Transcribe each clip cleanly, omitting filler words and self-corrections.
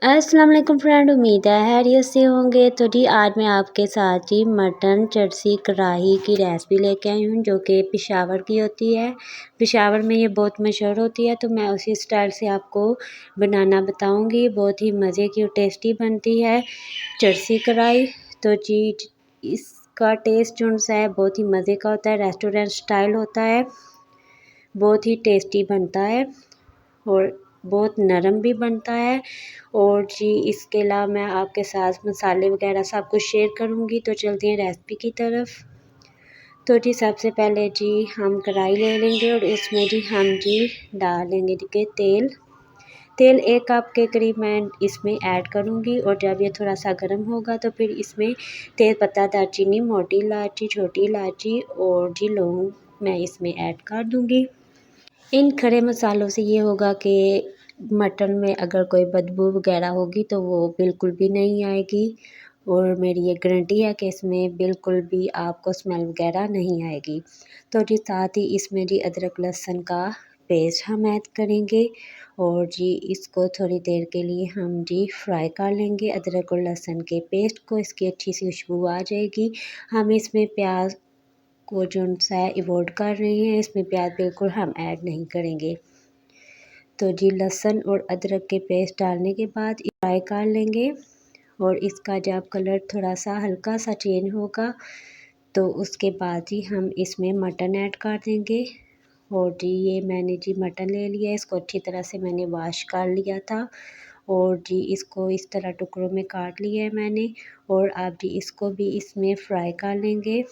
अस्सलाम वालेकुम फ्रेंड, उम्मीद है खैरियत से होंगे। तो जी आज मैं आपके साथ जी मटन चरसी कढ़ाई की रेसिपी लेके आई हूँ, जो कि पेशावर की होती है। पेशावर में ये बहुत मशहूर होती है, तो मैं उसी स्टाइल से आपको बनाना बताऊँगी। बहुत ही मज़े की और टेस्टी बनती है चरसी कढ़ाई। तो जी इसका टेस्ट जो सा है बहुत ही मज़े का होता है, रेस्टोरेंट स्टाइल होता है, बहुत ही टेस्टी बनता है और बहुत नरम भी बनता है। और जी इसके अलावा मैं आपके साथ मसाले वगैरह सब कुछ शेयर करूँगी। तो चलते हैं रेसिपी की तरफ। तो जी सबसे पहले जी हम कढ़ाई ले लेंगे और उसमें जी हम जी डालेंगे के तेल 1 कप के करीब मैं इसमें ऐड करूँगी। और जब ये थोड़ा सा गर्म होगा तो फिर इसमें तेज़पत्ता, दालचीनी, मोटी इलायची, छोटी इलायची और जी लौंग मैं इसमें ऐड कर दूँगी। इन खड़े मसालों से ये होगा कि मटन में अगर कोई बदबू वगैरह होगी तो वो बिल्कुल भी नहीं आएगी। और मेरी ये गारंटी है कि इसमें बिल्कुल भी आपको स्मेल वगैरह नहीं आएगी। तो जी साथ ही इसमें जी अदरक लहसुन का पेस्ट हम ऐड करेंगे और जी इसको थोड़ी देर के लिए हम जी फ्राई कर लेंगे अदरक और लहसुन के पेस्ट को। इसकी अच्छी सी खुशबू आ जाएगी। हम इसमें प्याज को जो सा अवॉइड कर रहे हैं, इसमें प्याज बिल्कुल हम ऐड नहीं करेंगे। तो जी लहसुन और अदरक के पेस्ट डालने के बाद फ्राई कर लेंगे और इसका जब कलर थोड़ा सा हल्का सा चेंज होगा तो उसके बाद ही हम इसमें मटन ऐड कर देंगे। और जी ये मैंने जी मटन ले लिया है, इसको अच्छी तरह से मैंने वॉश कर लिया था और जी इसको इस तरह टुकड़ों में काट लिया है मैंने। और अब जी इसको भी इसमें फ्राई कर लेंगे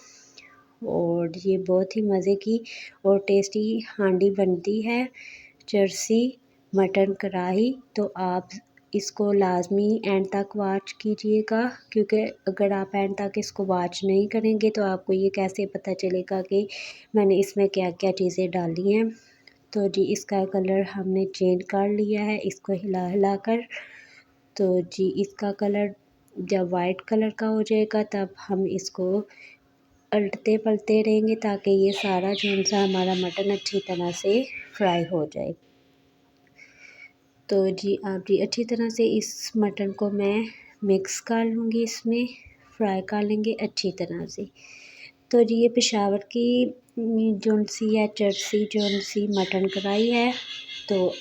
और ये बहुत ही मज़े की और टेस्टी हांडी बनती है चरसी मटन कढ़ाई। तो आप इसको लाज़मी एंड तक वॉच कीजिएगा, क्योंकि अगर आप एंड तक इसको वॉच नहीं करेंगे तो आपको ये कैसे पता चलेगा कि मैंने इसमें क्या क्या चीज़ें डाली हैं। तो जी इसका कलर हमने चेंज कर लिया है इसको हिला हिला कर। तो जी इसका कलर जब वाइट कलर का हो जाएगा तब हम इसको पलटते पलटते रहेंगे ताकि ये सारा जो सा हमारा मटन अच्छी तरह से फ्राई हो जाए। तो जी आप जी अच्छी तरह से इस मटन को मैं मिक्स कर लूँगी, इसमें फ्राई कर लेंगे अच्छी तरह से। तो जी ये पेशावर की जो सी है चरसी जो सी मटन कढ़ाई है। तो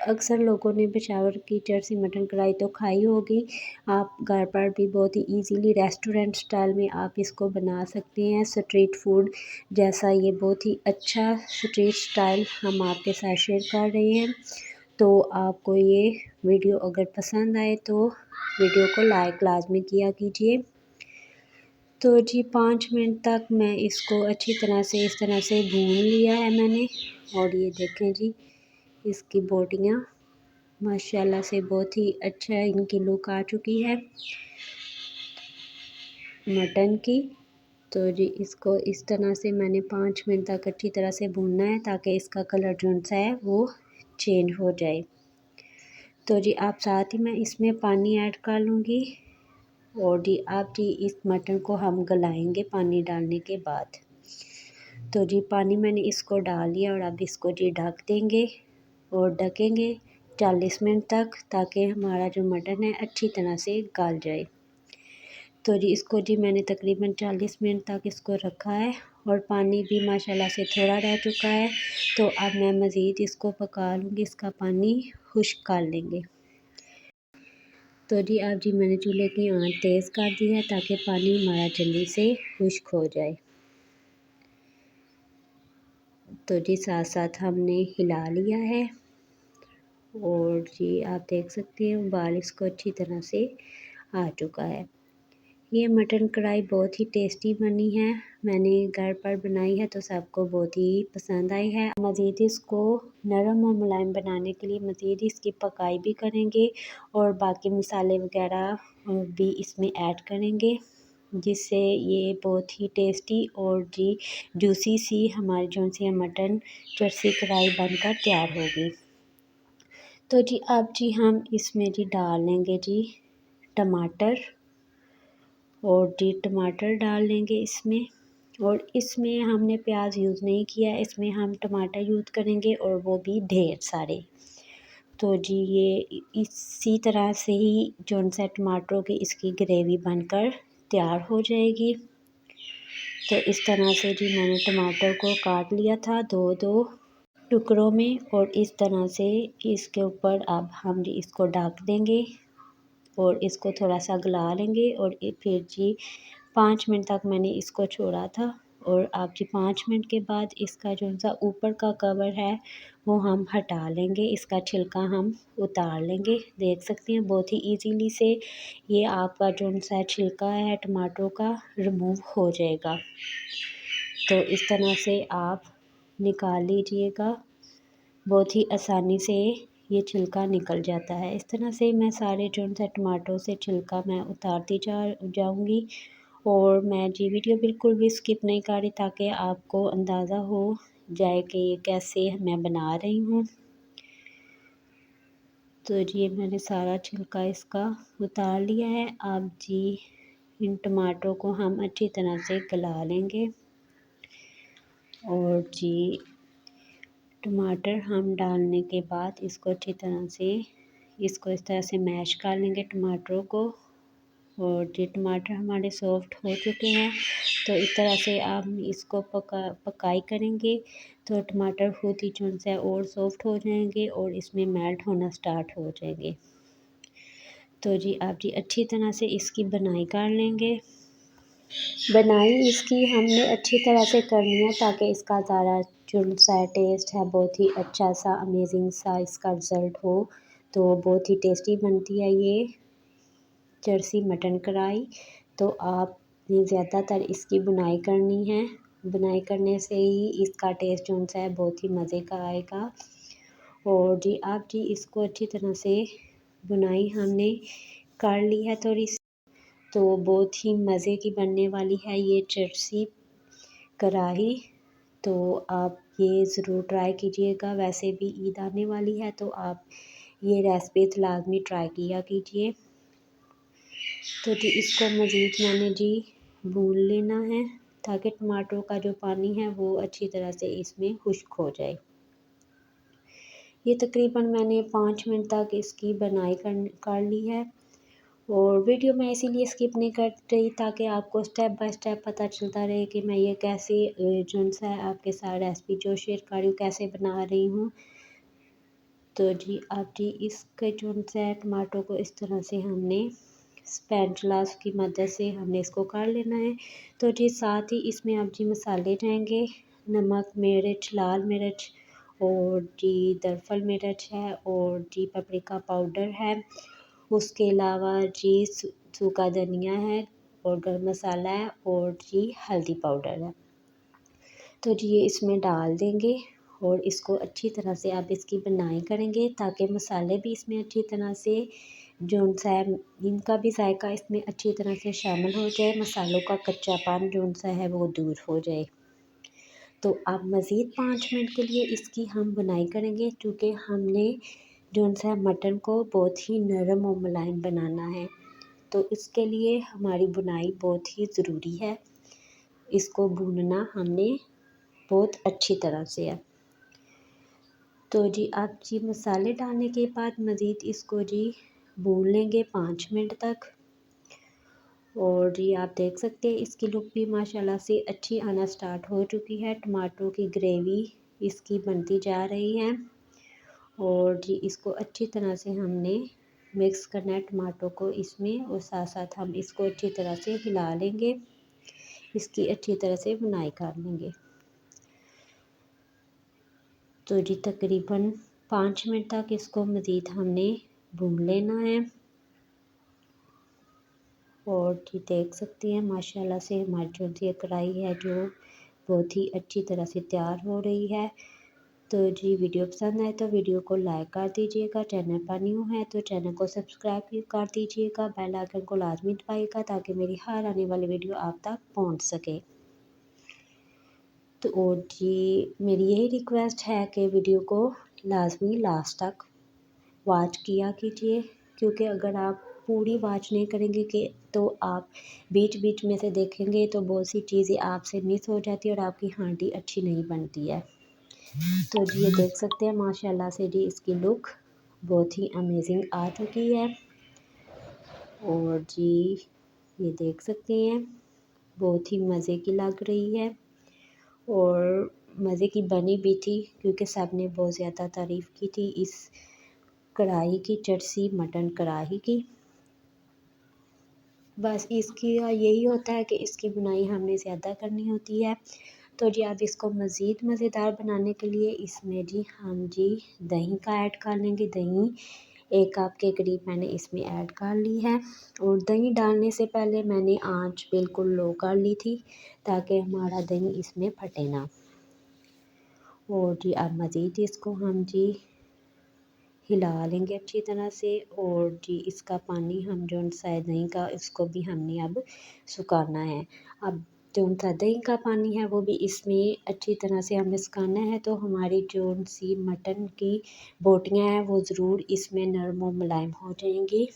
अक्सर लोगों ने पेशावर की चरसी मटन कढ़ाई तो खाई होगी। आप घर पर भी बहुत ही ईज़िली रेस्टोरेंट स्टाइल में आप इसको बना सकते हैं। स्ट्रीट फूड जैसा ये बहुत ही अच्छा स्ट्रीट स्टाइल हम आपके साथ शेयर कर रहे हैं। तो आपको ये वीडियो अगर पसंद आए तो वीडियो को लाइक लाज़मी किया कीजिए। तो जी 5 मिनट तक मैं इसको अच्छी तरह से इस तरह से भून लिया है मैंने। और ये देखें जी इसकी बोटियाँ माशाल्लाह से बहुत ही अच्छा इनकी लुक आ चुकी है मटन की। तो जी इसको इस तरह से मैंने 5 मिनट तक अच्छी तरह से भूनना है ताकि इसका कलर जो सा है वो चेंज हो जाए। तो जी आप साथ ही मैं इसमें पानी ऐड कर लूँगी और जी आप जी इस मटन को हम गलाएंगे पानी डालने के बाद। तो जी पानी मैंने इसको डाल दिया और अब इसको जी ढक देंगे और ढकेंगे 40 मिनट तक, ताकि हमारा जो मटन है अच्छी तरह से गल जाए। तो जी इसको जी मैंने तकरीबन 40 मिनट तक इसको रखा है और पानी भी माशाल्लाह से थोड़ा रह चुका है। तो अब मैं मज़ीद इसको पका लूँगी, इसका पानी खुश्क कर लेंगे। तो जी अब जी मैंने चूल्हे की आंच तेज़ कर दी है ताकि पानी हमारा जल्दी से खुश्क हो जाए। तो जी साथ साथ हमने हिला लिया है और जी आप देख सकते हैं उबाल इसको अच्छी तरह से आ चुका है। ये मटन कढ़ाई बहुत ही टेस्टी बनी है, मैंने घर पर बनाई है तो सबको बहुत ही पसंद आई है। मज़ीद इसको नरम और मुलायम बनाने के लिए मज़ीद इसकी पकाई भी करेंगे और बाकी मसाले वगैरह भी इसमें ऐड करेंगे, जिससे ये बहुत ही टेस्टी और जी जूसी सी हमारी जो सी मटन चरसी कढ़ाई बनकर तैयार होगी। तो जी अब जी हम इसमें जी डाल लेंगे जी टमाटर और जी टमाटर डाल लेंगे इसमें। और इसमें हमने प्याज यूज़ नहीं किया, इसमें हम टमाटर यूज़ करेंगे और वो भी ढेर सारे। तो जी ये इसी तरह से ही जो सा टमाटरों की इसकी ग्रेवी बनकर तैयार हो जाएगी। तो इस तरह से जी मैंने टमाटर को काट लिया था दो टुकड़ों में, और इस तरह से इसके ऊपर अब हम जी इसको ढक देंगे और इसको थोड़ा सा गला लेंगे। और फिर जी 5 मिनट तक मैंने इसको छोड़ा था, और अब जी 5 मिनट के बाद इसका जो सा ऊपर का कवर है वो हम हटा लेंगे, इसका छिलका हम उतार लेंगे। देख सकते हैं बहुत ही इजीली से ये आपका जो सा छिलका है टमाटरों का रिमूव हो जाएगा। तो इस तरह से आप निकाल लीजिएगा, बहुत ही आसानी से ये छिलका निकल जाता है। इस तरह से मैं सारे जो सा टमाटरों से छिलका मैं उतारती जाऊँगी। और मैं जी वीडियो बिल्कुल भी स्किप नहीं कर रही ताकि आपको अंदाज़ा हो जाए कि ये कैसे मैं बना रही हूँ। तो जी मैंने सारा छिलका इसका उतार लिया है। अब जी इन टमाटरों को हम अच्छी तरह से गला लेंगे, और जी टमाटर हम डालने के बाद इसको अच्छी तरह से इस तरह से मैश कर लेंगे टमाटरों को। और ये टमाटर हमारे सॉफ्ट हो चुके हैं, तो इस तरह से आप इसको पकाई करेंगे तो टमाटर खुद ही जो है और सॉफ्ट हो जाएंगे और इसमें मेल्ट होना स्टार्ट हो जाएंगे। तो जी आप जी अच्छी तरह से इसकी बनाई कर लेंगे। बनाई इसकी हमने अच्छी तरह से करनी है ताकि इसका ज़्यादा जो सा टेस्ट है बहुत ही अच्छा सा अमेजिंग सा इसका रिज़ल्ट हो। तो बहुत ही टेस्टी बनती है ये जर्सी मटन कढ़ाई। तो आपने ज़्यादातर इसकी बुनाई करनी है, बुनाई करने से ही इसका टेस्ट जो सा है बहुत ही मज़े का आएगा। और जी आप जी इसको अच्छी तरह से बुनाई हमने कर ली है थोड़ी सी, तो बहुत ही मज़े की बनने वाली है ये जर्सी कढ़ाई। तो आप ये ज़रूर ट्राई कीजिएगा। वैसे भी ईद आने वाली है तो आप ये रेसिपी लाजमी ट्राई किया कीजिए। तो जी इसको मज़ीद मैंने जी भून लेना है ताकि टमाटरों का जो पानी है वो अच्छी तरह से इसमें खुश्क हो जाए। ये तकरीबन मैंने 5 मिनट तक इसकी बनाई कर ली है। और वीडियो मैं इसीलिए स्किप नहीं कर रही ताकि आपको स्टेप बाय स्टेप पता चलता रहे कि मैं ये कैसे जो सा है आपके साथ रेसिपी जो शेयर कर रही हूँ कैसे बना रही हूँ। तो जी आप जी इसके जो सा टमाटो को इस तरह से हमने स्पैचुला की मदद से हमने इसको कर लेना है। तो जी साथ ही इसमें अब जी मसाले जाएंगे, नमक, मिर्च, लाल मिर्च, और जी दरफल मिर्च है, और जी पपरिका पाउडर है, उसके अलावा जी सूखा धनिया है, और गरम मसाला है, और जी हल्दी पाउडर है। तो जी ये इसमें डाल देंगे और इसको अच्छी तरह से आप इसकी बनाई करेंगे ताकि मसाले भी इसमें अच्छी तरह से जो सा है इनका भी जायका इसमें अच्छी तरह से शामिल हो जाए, मसालों का कच्चापन जो सा है वो दूर हो जाए। तो अब मज़ीद 5 मिनट के लिए इसकी हम बुनाई करेंगे क्योंकि हमने जो सा मटन को बहुत ही नरम और मुलायम बनाना है। तो इसके लिए हमारी बुनाई बहुत ही ज़रूरी है, इसको भूनना हमने बहुत अच्छी तरह से है। तो जी आप जी मसाले डालने के बाद मज़ीद इसको जी भून लेंगे 5 मिनट तक। और जी आप देख सकते हैं इसकी लुक भी माशाल्लाह से अच्छी आना स्टार्ट हो चुकी है। टमाटरों की ग्रेवी इसकी बनती जा रही है, और जी इसको अच्छी तरह से हमने मिक्स करना है टमाटो को इसमें, और साथ साथ हम इसको अच्छी तरह से हिला लेंगे, इसकी अच्छी तरह से बुनाई कर लेंगे। तो जी तकरीबन 5 मिनट तक इसको मज़ीद हमने भून लेना है। और जी देख सकते हैं माशाल्लाह से हमारी जो सी कढ़ाई है जो बहुत ही अच्छी तरह से तैयार हो रही है। तो जी वीडियो पसंद आए तो वीडियो को लाइक कर दीजिएगा, चैनल पर न्यू है तो चैनल को सब्सक्राइब कर दीजिएगा, बेल आइकन को लाजमी दबाइएगा ताकि मेरी हर आने वाली वीडियो आप तक पहुंच सके। तो और जी मेरी यही रिक्वेस्ट है कि वीडियो को लाजमी लास्ट तक वॉच किया कीजिए, क्योंकि अगर आप पूरी वॉच नहीं करेंगे कि तो आप बीच बीच में से देखेंगे तो बहुत सी चीज़ें आपसे मिस हो जाती है और आपकी हांडी अच्छी नहीं बनती है। तो जी ये देख सकते हैं माशाल्लाह से जी इसकी लुक बहुत ही अमेजिंग आ चुकी है। और जी ये देख सकते हैं बहुत ही मज़े की लग रही है और मज़े की बनी भी थी, क्योंकि सब ने बहुत ज़्यादा तारीफ़ की थी इस कढ़ाई की, चरसी मटन कढ़ाई की। बस इसकी यही होता है कि इसकी बुनाई हमने ज़्यादा करनी होती है। तो जी अब इसको मज़ीद मज़ेदार बनाने के लिए इसमें जी हम जी दही का ऐड कर लेंगे। दही 1 कप के करीब मैंने इसमें ऐड कर ली है और दही डालने से पहले मैंने आंच बिल्कुल लो कर ली थी ताकि हमारा दही इसमें फटे ना। और जी अब मज़ीद इसको हम जी हिला लेंगे अच्छी तरह से। और जी इसका पानी हम जो सा दही का इसको भी हमने अब सुखाना है। अब जो सा दही का पानी है वो भी इसमें अच्छी तरह से हमें सुखाना है, तो हमारी जो सी मटन की बोटियां हैं वो ज़रूर इसमें नरम और मुलायम हो जाएंगी।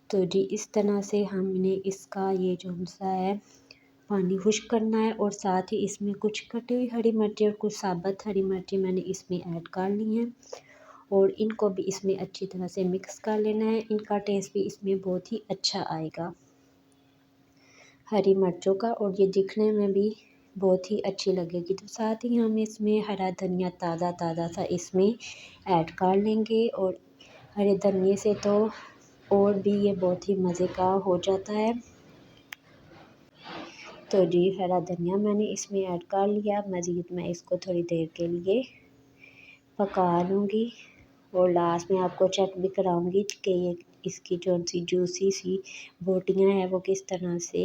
तो जी इस तरह से हमने इसका ये जो सा है पानी खुश्क करना है और साथ ही इसमें कुछ कटी हुई हरी मिर्ची और कुछ साबुत हरी मिर्ची मैंने इसमें ऐड कर ली हैं और इनको भी इसमें अच्छी तरह से मिक्स कर लेना है। इनका टेस्ट भी इसमें बहुत ही अच्छा आएगा हरी मिर्चों का, और ये दिखने में भी बहुत ही अच्छी लगेगी। तो साथ ही हम इसमें हरा धनिया ताज़ा सा इसमें ऐड कर लेंगे और हरे धनिए से तो और भी ये बहुत ही मज़े का हो जाता है। तो जी हरा धनिया मैंने इसमें ऐड कर लिया। मज़ीद मैं इसको थोड़ी देर के लिए पका लूँगी और लास्ट में आपको चेक भी कराऊंगी कि ये इसकी जो सी जूसी सी बोटियां हैं वो किस तरह से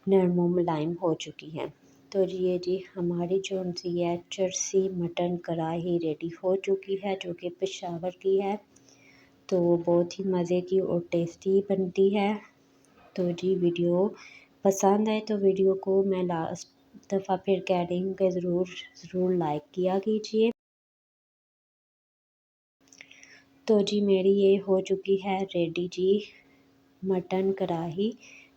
नरम और मुलायम हो चुकी हैं। तो ये जी हमारी जो सी है चरसी मटन कढ़ाई रेडी हो चुकी है, जो कि पेशावर की है। तो बहुत ही मज़े की और टेस्टी बनती है। तो जी वीडियो पसंद आए तो वीडियो को मैं लास्ट दफ़ा फिर कह रही हूँ कि ज़रूर लाइक किया कीजिए। तो जी मेरी ये हो चुकी है रेडी जी मटन कढ़ाई।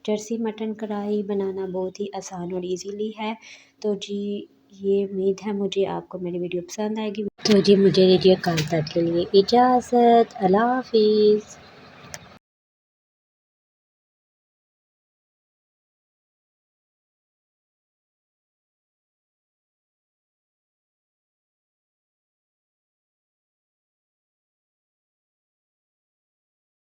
जर्सी मटन कढ़ाई बनाना बहुत ही आसान और इजीली है। तो जी ये उम्मीद है मुझे आपको मेरी वीडियो पसंद आएगी। तो जी मुझे दीजिए कल तक के लिए इजाज़त। अल्लाह हाफ़िज़।